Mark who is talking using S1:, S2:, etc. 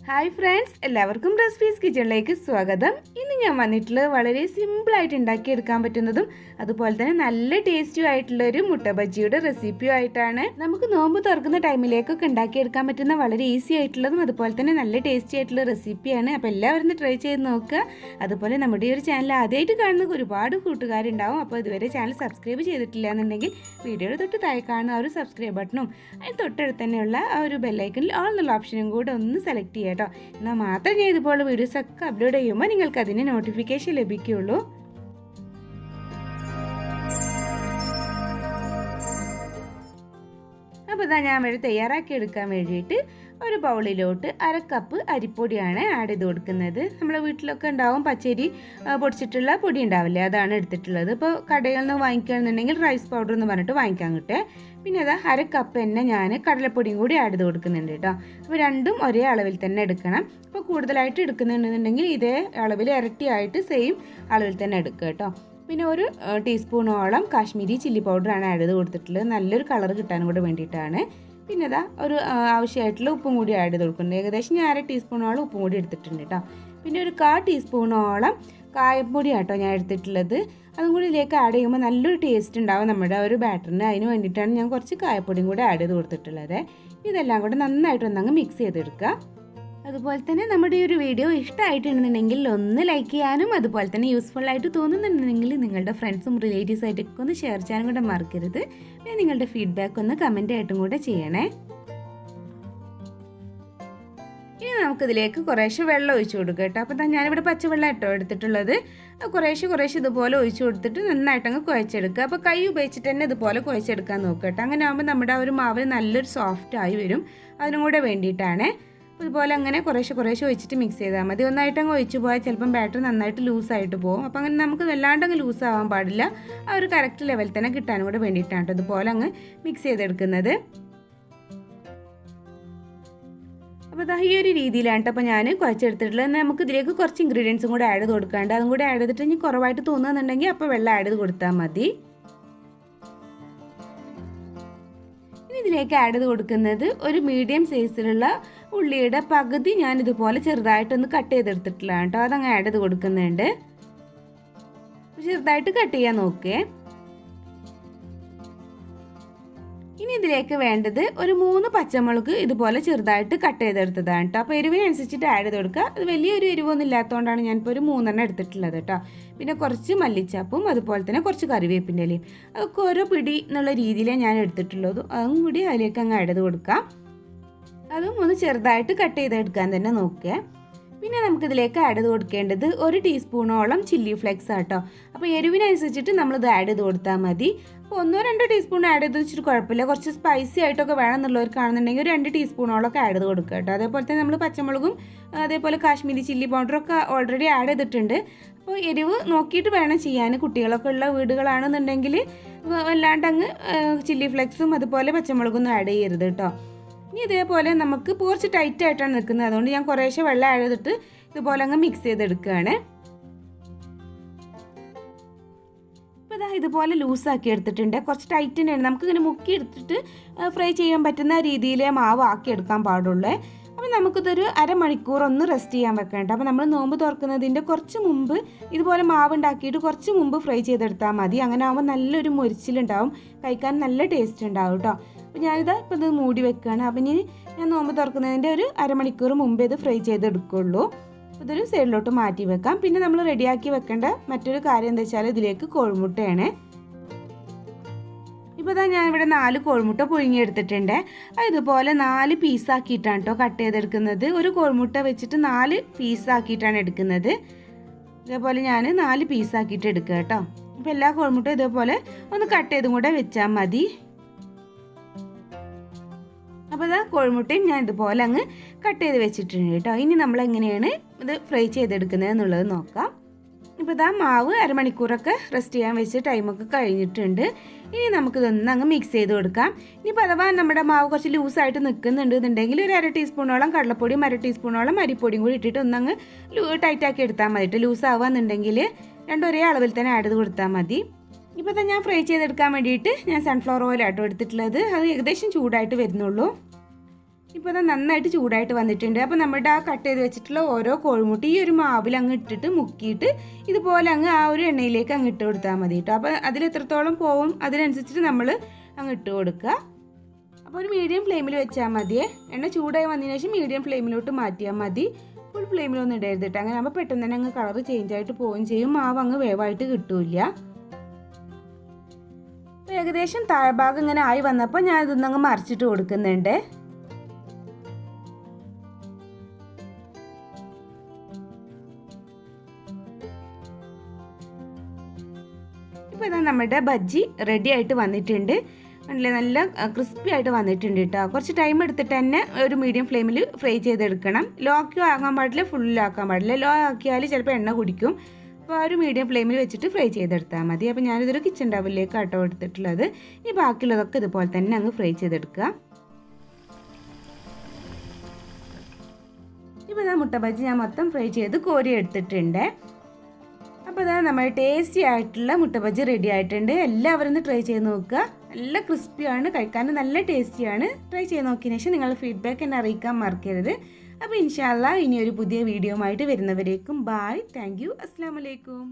S1: Hi friends, എല്ലാവർക്കും recipes കിച്ചണിലേക്ക് സ്വാഗതം. ഇന്ന് ഞാൻ വന്നിട്ടുള്ളത് വളരെ സിമ്പിളായിട്ട് ഉണ്ടാക്കിയെടുക്കാൻ പറ്റുന്നതും അതുപോലെ തന്നെ നല്ല ടേസ്റ്റും ആയിട്ടുള്ളൊരു മുട്ട ബജ്ജിയുടെ റെസിപ്പിയും ആയിട്ടാണ്. നമുക്ക് നോമ്പ് തുറക്കുന്ന ടൈമിലേക്കൊക്കെ ഉണ്ടാക്കിയെടുക്കാൻ പറ്റുന്ന വളരെ ഈസി ആയിട്ടുള്ളതും അതുപോലെ തന്നെ നല്ല ടേസ്റ്റി ആയിട്ടുള്ള റെസിപ്പിയാണ്. അപ്പോൾ എല്ലാവരും ട്രൈ ചെയ്ത് നോക്കുക. അതുപോലെ നമ്മുടെ ഈ ഒരു ചാനൽ ആദ്യമായിട്ട് കാണുന്ന ഒരുപാട് കൂട്ടുകാരുണ്ടാവും. അപ്പോൾ ഇതുവരെ ചാനൽ സബ്സ്ക്രൈബ് ചെയ്തിട്ടില്ല എന്നുണ്ടെങ്കിൽ വീഡിയോയുടെ തൊട്ട് താഴെ കാണുന്ന ആ ഒരു സബ്സ്ക്രൈബ് ബട്ടണും അതിന് തൊട്ടടുത്ത് തന്നെയുള്ള ആ ഒരു ബെല്ലൈക്കണിൽ ഓൾ എന്നുള്ള ഓപ്ഷനും കൂടെ ഒന്ന് സെലക്ട് ചെയ്യാം. എന്നാൽ മാത്രം ഞാൻ ഇതുപോലെ വീഡിയോസൊക്കെ അപ്ലോഡ് ചെയ്യുമ്പോൾ നിങ്ങൾക്ക് അതിന് നോട്ടിഫിക്കേഷൻ ലഭിക്കുകയുള്ളൂ. അപ്പോൾ ഇതാ ഞാൻ ഇവിടെ തയ്യാറാക്കി എടുക്കാൻ വേണ്ടിയിട്ട് ഒരു ബൗളിലോട്ട് 1/2 കപ്പ് അരിപ്പൊടിയാണ് ആഡ് ചെയ്ത് കൊടുക്കുന്നത്. നമ്മുടെ വീട്ടിലൊക്കെ ഉണ്ടാവും പച്ചരി പൊടിച്ചിട്ടുള്ള പൊടി ഉണ്ടാവില്ലേ, അതാണ് എടുത്തിട്ടുള്ളത്. ഇപ്പോൾ കടകളിൽ നിന്ന് വാങ്ങിക്കുകയാണെന്നുണ്ടെങ്കിൽ റൈസ് പൗഡർ എന്ന് പറഞ്ഞിട്ട് വാങ്ങിക്കാൻ കിട്ടുക. പിന്നെ അതാ 1/2 കപ്പ് തന്നെ ഞാൻ കടലപ്പൊടിയും കൂടി ആഡ് ചെയ്ത് കൊടുക്കുന്നുണ്ട് കേട്ടോ. അപ്പോൾ രണ്ടും ഒരേ അളവിൽ തന്നെ എടുക്കണം. അപ്പോൾ കൂടുതലായിട്ട് എടുക്കുന്നുണ്ടെന്നുണ്ടെങ്കിൽ ഇതേ അളവിൽ ഇരട്ടിയായിട്ട് സെയിം അളവിൽ തന്നെ എടുക്കുക കേട്ടോ. പിന്നെ ഒരു ടീസ്പൂണോളം കാശ്മീരി ചില്ലി പൗഡറാണ് ആഡ് ചെയ്ത് കൊടുത്തിട്ടുള്ളത്, നല്ലൊരു കളർ കിട്ടാനും കൂടെ വേണ്ടിയിട്ടാണ്. പിന്നെ അതാ ഒരു ആവശ്യമായിട്ടുള്ള ഉപ്പും കൂടി ആഡ് ചെയ്ത് കൊടുക്കുന്നുണ്ട്. ഏകദേശം ഞാൻ 1/2 ടീസ്പൂണോളം ഉപ്പും കൂടി എടുത്തിട്ടുണ്ട് കേട്ടോ. പിന്നെ ഒരു 1/4 ടീസ്പൂണോളം കായപ്പൊടി ആട്ടോ ഞാൻ എടുത്തിട്ടുള്ളത്. അതും കൂടി ഇതിലേക്ക് ആഡ് ചെയ്യുമ്പോൾ നല്ലൊരു ടേസ്റ്റ് ഉണ്ടാവും നമ്മുടെ ഒരു ബാറ്ററിന്. അതിന് വേണ്ടിയിട്ടാണ് ഞാൻ കുറച്ച് കായപ്പൊടിയും കൂടി ആഡ് ചെയ്ത് കൊടുത്തിട്ടുള്ളത്. ഇതെല്ലാം കൂടെ നന്നായിട്ടൊന്നങ്ങ് മിക്സ് ചെയ്തെടുക്കുക. അതുപോലെ തന്നെ നമ്മുടെ ഈ ഒരു വീഡിയോ ഇഷ്ടമായിട്ടുണ്ടെന്നുണ്ടെങ്കിൽ ഒന്ന് ലൈക്ക് ചെയ്യാനും അതുപോലെ തന്നെ യൂസ്ഫുൾ ആയിട്ട് തോന്നുന്നുണ്ടെങ്കിൽ നിങ്ങളുടെ ഫ്രണ്ട്സും റിലേറ്റീവ്സായിട്ടൊക്കെ ഒന്ന് ഷെയർ ചെയ്യാനും കൂടെ മറക്കരുത്. പിന്നെ നിങ്ങളുടെ ഫീഡ്ബാക്ക് ഒന്ന് കമൻ്റ് ആയിട്ടും കൂടെ ചെയ്യണേ. ഇനി നമുക്കിതിലേക്ക് കുറേശ്ശെ വെള്ളം ഒഴിച്ചു കൊടുക്കുക കേട്ടോ. അപ്പോൾ ഞാനിവിടെ പച്ചവെള്ളം കേട്ടോ എടുത്തിട്ടുള്ളത്. കുറേശ്ശെ ഇതുപോലെ ഒഴിച്ചു കൊടുത്തിട്ട് നന്നായിട്ടങ്ങ് കുഴച്ചെടുക്കുക. അപ്പോൾ കൈ ഉപയോഗിച്ചിട്ട് തന്നെ ഇതുപോലെ കുഴച്ചെടുക്കാൻ നോക്കുക കേട്ടോ. അങ്ങനെ ആകുമ്പോൾ നമ്മുടെ ആ ഒരു മാവ് നല്ലൊരു സോഫ്റ്റ് ആയി വരും. അതിനും കൂടെ വേണ്ടിയിട്ടാണ്. ഇതുപോലെ അങ്ങനെ കുറേശ്ശെ ഒഴിച്ചിട്ട് മിക്സ് ചെയ്താൽ മതി. ഒന്നായിട്ടങ്ങ് ഒഴിച്ച് പോയാൽ ചിലപ്പം ബാറ്റർ നന്നായിട്ട് ലൂസായിട്ട് പോകും. അപ്പോൾ അങ്ങനെ നമുക്ക് വല്ലാണ്ടങ്ങ് ലൂസ് ആവാൻ പാടില്ല. ആ ഒരു കറക്റ്റ് ലെവൽ തന്നെ കിട്ടാനും കൂടെ വേണ്ടിയിട്ടാണ് കേട്ടോ ഇതുപോലെ അങ്ങ് മിക്സ് ചെയ്തെടുക്കുന്നത്. അപ്പോൾ അതാ ഈ ഒരു രീതിയിലാണ് കേട്ടോ അപ്പോൾ ഞാൻ കുഴച്ചെടുത്തിട്ടുള്ളത്. നമുക്ക് ഇതിലേക്ക് കുറച്ച് ഇൻഗ്രീഡിയൻസും കൂടെ ആഡ് ചെയ്ത് കൊടുക്കാണ്ട് അതും കൂടെ ആഡ് ചെയ്തിട്ട് ഇനി കുറവായിട്ട് തോന്നുന്നുണ്ടെങ്കിൽ അപ്പോൾ വെള്ളം ആഡ് ചെയ്ത് കൊടുത്താൽ മതി. ഇതിലേക്ക് ആഡ് ചെയ്ത് കൊടുക്കുന്നത് ഒരു മീഡിയം സൈസിലുള്ള ഉള്ളിയുടെ പകുതി ഞാൻ ഇതുപോലെ ചെറുതായിട്ടൊന്ന് കട്ട് ചെയ്തെടുത്തിട്ടുള്ളതാണ് കേട്ടോ. അതങ്ങ് ആഡ് ചെയ്ത് കൊടുക്കുന്നുണ്ട്. ചെറുതായിട്ട് കട്ട് ചെയ്യാൻ നോക്കേ. ഇനി ഇതിലേക്ക് വേണ്ടത് ഒരു 3 പച്ചമുളക് ഇതുപോലെ ചെറുതായിട്ട് കട്ട് ചെയ്തെടുത്തതാണ് കേട്ടോ. അപ്പോൾ എരിവിനനുസരിച്ചിട്ട് ആഡ് ചെയ്ത് കൊടുക്കുക. അത് വലിയൊരു എരിവൊന്നും ഇല്ലാത്തതുകൊണ്ടാണ് ഞാനിപ്പോൾ ഒരു 3 എടുത്തിട്ടുള്ളത് കേട്ടോ. പിന്നെ കുറച്ച് മല്ലിച്ചപ്പും അതുപോലെ തന്നെ കുറച്ച് കറിവേപ്പിൻ്റെ ഇലയും അതൊക്കെ ഓരോ പിടി എന്നുള്ള രീതിയിലാണ് ഞാൻ എടുത്തിട്ടുള്ളത്. അതും കൂടി അതിലേക്ക് അങ്ങ് ആഡ് ചെയ്ത് കൊടുക്കാം. അതും ഒന്ന് ചെറുതായിട്ട് കട്ട് ചെയ്തെടുക്കാൻ തന്നെ നോക്കുക. പിന്നെ നമുക്കിതിലേക്ക് ആഡ് ചെയ്ത് കൊടുക്കേണ്ടത് 1 ടീസ്പൂണോളം ചില്ലി ഫ്ലേക്സ് ആട്ടോ. അപ്പോൾ എരിവിനനുസരിച്ചിട്ട് നമ്മളിത് ആഡ് ചെയ്ത് കൊടുത്താൽ മതി. അപ്പോൾ 1-2 ടീസ്പൂൺ ആഡ് ചെയ്ത് വെച്ചിട്ട് കുഴപ്പമില്ല. കുറച്ച് സ്പൈസി ആയിട്ടൊക്കെ വേണമെന്നുള്ളവർക്കാണെന്നുണ്ടെങ്കിൽ ഒരു 2 ടീസ്പൂണോളൊക്കെ ആഡ് ചെയ്ത് കൊടുക്കുക കേട്ടോ. അതേപോലെ തന്നെ നമ്മൾ പച്ചമുളകും അതേപോലെ കാശ്മീരി ചില്ലി പൗഡറൊക്കെ ഓൾറെഡി ആഡ് ചെയ്തിട്ടുണ്ട്. അപ്പോൾ എരിവ് നോക്കിയിട്ട് വേണം ചെയ്യാൻ. കുട്ടികളൊക്കെ ഉള്ള വീടുകളാണെന്നുണ്ടെങ്കിൽ വല്ലാണ്ടങ്ങ് ചില്ലി ഫ്ലേക്സും അതുപോലെ പച്ചമുളകൊന്നും ആഡ് ചെയ്യരുത് കേട്ടോ. ഇനി ഇതേപോലെ നമുക്ക് കുറച്ച് ടൈറ്റ് ആയിട്ടാണ് നിൽക്കുന്നത്, അതുകൊണ്ട് ഞാൻ കുറേശ്ശെ വെള്ളം ആഡ് ചെയ്തിട്ട് ഇതുപോലെ അങ്ങ് മിക്സ് ചെയ്തെടുക്കുകയാണ്. അപ്പോൾ ഇതാ ഇതുപോലെ ലൂസാക്കി എടുത്തിട്ടുണ്ട്. കുറച്ച് ടൈറ്റ് തന്നെയാണ്. നമുക്കിങ്ങനെ മുക്കി എടുത്തിട്ട് ഫ്രൈ ചെയ്യാൻ പറ്റുന്ന രീതിയിലേ മാവ് ആക്കി എടുക്കാൻ പാടുള്ളൂ. അപ്പോൾ നമുക്കിതൊരു അരമണിക്കൂർ ഒന്ന് റെസ്റ്റ് ചെയ്യാൻ വെക്കേണ്ട. അപ്പോൾ നമ്മൾ നോമ്പ് തുറക്കുന്നതിൻ്റെ കുറച്ച് മുമ്പ് ഇതുപോലെ മാവ് ഉണ്ടാക്കിയിട്ട് കുറച്ച് മുമ്പ് ഫ്രൈ ചെയ്തെടുത്താൽ മതി. അങ്ങനെ ആകുമ്പോൾ നല്ലൊരു മൊരിച്ചിലുണ്ടാവും, കഴിക്കാൻ നല്ല ടേസ്റ്റ് ഉണ്ടാവും കേട്ടോ. അപ്പോൾ ഞാനിതാ ഇപ്പോൾ ഇത് മൂടി വെക്കുകയാണ്. അപ്പം ഇനി ഞാൻ നോമ്പ് തുറക്കുന്നതിൻ്റെ ഒരു അരമണിക്കൂർ മുമ്പേ ഇത് ഫ്രൈ ചെയ്തെടുക്കുള്ളൂ. ഇതൊരു സൈഡിലോട്ട് മാറ്റി വെക്കാം. പിന്നെ നമ്മൾ റെഡിയാക്കി വെക്കേണ്ട മറ്റൊരു കാര്യം എന്താ വെച്ചാൽ ഇതിലേക്ക് കോഴിമുട്ടയാണ്. ഇപ്പോൾ ഇതാ ഞാൻ ഇവിടെ 4 കോഴിമുട്ട പുഴുങ്ങിയെടുത്തിട്ടുണ്ട്. ഇതുപോലെ 4 പീസാക്കിയിട്ടാണ് കേട്ടോ കട്ട് ചെയ്തെടുക്കുന്നത്. ഒരു കോഴിമുട്ട വെച്ചിട്ട് 4 പീസാക്കിയിട്ടാണ് എടുക്കുന്നത്. ഇതേപോലെ ഞാൻ 4 പീസാക്കിയിട്ട് എടുക്കുക കേട്ടോ. അപ്പോൾ എല്ലാ കോഴിമുട്ടയും ഇതേപോലെ ഒന്ന് കട്ട് ചെയ്തും കൂടെ വെച്ചാൽ മതി. അപ്പോൾ ഇതാ കോഴിമുട്ടയും ഞാൻ ഇതുപോലെ അങ്ങ് കട്ട് ചെയ്ത് വെച്ചിട്ടുണ്ട് കേട്ടോ. ഇനി നമ്മൾ എങ്ങനെയാണ് ഇത് ഫ്രൈ ചെയ്തെടുക്കുന്നത് എന്നുള്ളത് നോക്കാം. ഇപ്പോൾ ഇതാ മാവ് അരമണിക്കൂറൊക്കെ റെസ്റ്റ് ചെയ്യാൻ വെച്ച് ടൈമൊക്കെ കഴിഞ്ഞിട്ടുണ്ട്. ഇനി നമുക്കിതൊന്ന് അങ്ങ് മിക്സ് ചെയ്ത് കൊടുക്കാം. ഇനിയിപ്പോൾ അഥവാ നമ്മുടെ മാവ് കുറച്ച് ലൂസായിട്ട് നിൽക്കുന്നുണ്ടെന്നുണ്ടെങ്കിൽ ഒരു 1/2 ടീസ്പൂണോളം കടലപ്പൊടിയും 1/2 ടീസ്പൂണോളം അരിപ്പൊടിയും കൂടി ഇട്ടിട്ട് ഒന്നങ്ങ് ടൈറ്റാക്കി എടുത്താൽ മതി. ലൂസ് ആവുകയെന്നുണ്ടെങ്കിൽ രണ്ടും ഒരേ അളവിൽ തന്നെ ആഡ് ചെയ്ത് കൊടുത്താൽ മതി. ഇപ്പോൾ ഞാൻ ഫ്രൈ ചെയ്തെടുക്കാൻ വേണ്ടിയിട്ട് ഞാൻ സൺഫ്ലവർ ഓയിൽ ആട്ടോ എടുത്തിട്ടുള്ളത്. അത് ഏകദേശം ചൂടായിട്ട് വരുന്നുള്ളൂ. ഇപ്പോൾ അത് നന്നായിട്ട് ചൂടായിട്ട് വന്നിട്ടുണ്ട്. അപ്പോൾ നമ്മുടെ ആ കട്ട് ചെയ്ത് വെച്ചിട്ടുള്ള ഓരോ കോഴിമുട്ട ഈ ഒരു മാവിൽ അങ്ങ് ഇട്ടിട്ട് മുക്കിയിട്ട് ഇതുപോലെ അങ്ങ് ആ ഒരു എണ്ണയിലേക്ക് അങ്ങ് ഇട്ട് കൊടുത്താൽ മതി കേട്ടോ. അപ്പോൾ അതിൽ എത്രത്തോളം പോവും അതിനനുസരിച്ചിട്ട് നമ്മൾ അങ്ങ് ഇട്ട് കൊടുക്കുക. അപ്പോൾ ഒരു മീഡിയം ഫ്ലെയിമിൽ വെച്ചാൽ മതിയേ. എണ്ണ ചൂടായി വന്നതിന് ശേഷം മീഡിയം ഫ്ലെയിമിലോട്ട് മാറ്റിയാൽ മതി. ഫുൾ ഫ്ലെയിമിലൊന്നും ഇടരുത് കേട്ടോ. അങ്ങനെ ആകുമ്പോൾ പെട്ടെന്ന് തന്നെ അങ്ങ് കളർ ചേഞ്ച് ആയിട്ട് പോവുകയും ചെയ്യും, മാവ് അങ്ങ് വേവായിട്ട് കിട്ടില്ല. അപ്പോൾ ഏകദേശം താഴ്ഭാഗം ഇങ്ങനെ ആയി വന്നപ്പോൾ ഞാൻ ഇതൊന്നങ്ങ് മറിച്ചിട്ട് കൊടുക്കുന്നുണ്ട്. ഇപ്പോൾ ഇതാ നമ്മുടെ ബജ്ജി റെഡി ആയിട്ട് വന്നിട്ടുണ്ട്. നല്ല ക്രിസ്പി ആയിട്ട് വന്നിട്ടുണ്ട് കേട്ടോ. കുറച്ച് ടൈം എടുത്തിട്ട് തന്നെ ഒരു മീഡിയം ഫ്ലെയിമിൽ ഫ്രൈ ചെയ്തെടുക്കണം. ലോ ആക്കാൻ പാടില്ല, ഫുള്ളാക്കാൻ പാടില്ല. ലോ ആക്കിയാൽ ചിലപ്പോൾ എണ്ണ കുടിക്കും. അപ്പോൾ ആ ഒരു മീഡിയം ഫ്ലെയിമിൽ വെച്ചിട്ട് ഫ്രൈ ചെയ്തെടുത്താൽ മതി. അപ്പോൾ ഞാനിതൊരു കിച്ചൺ ടവലിലേക്ക് ആട്ടോ എടുത്തിട്ടുള്ളത്. ഈ ബാക്കിയുള്ളതൊക്കെ ഇതുപോലെ തന്നെ അങ്ങ് ഫ്രൈ ചെയ്തെടുക്കുക. ഇപ്പോൾ ഇതാ മുട്ട ബജ്ജി ഞാൻ മൊത്തം ഫ്രൈ ചെയ്ത് കോരി എടുത്തിട്ടുണ്ട്. അപ്പോൾ അതാ നമ്മുടെ ടേസ്റ്റി ആയിട്ടുള്ള മുട്ട ബജ്ജി റെഡി ആയിട്ടുണ്ട്. എല്ലാവരും ഒന്ന് ട്രൈ ചെയ്ത് നോക്കുക. നല്ല ക്രിസ്പിയാണ്, കഴിക്കാൻ നല്ല ടേസ്റ്റിയാണ്. ട്രൈ ചെയ്ത് നോക്കിയതിന് ശേഷം നിങ്ങളുടെ ഫീഡ്ബാക്ക് എന്നെ അറിയിക്കാൻ മറക്കരുത്. അപ്പോൾ ഇൻഷാ അല്ലാഹ് ഇനി ഒരു പുതിയ വീഡിയോ ആയിട്ട് വരുന്നവരേക്കും ബായ്. Thank you. അസ്സലാമു അലൈക്കും.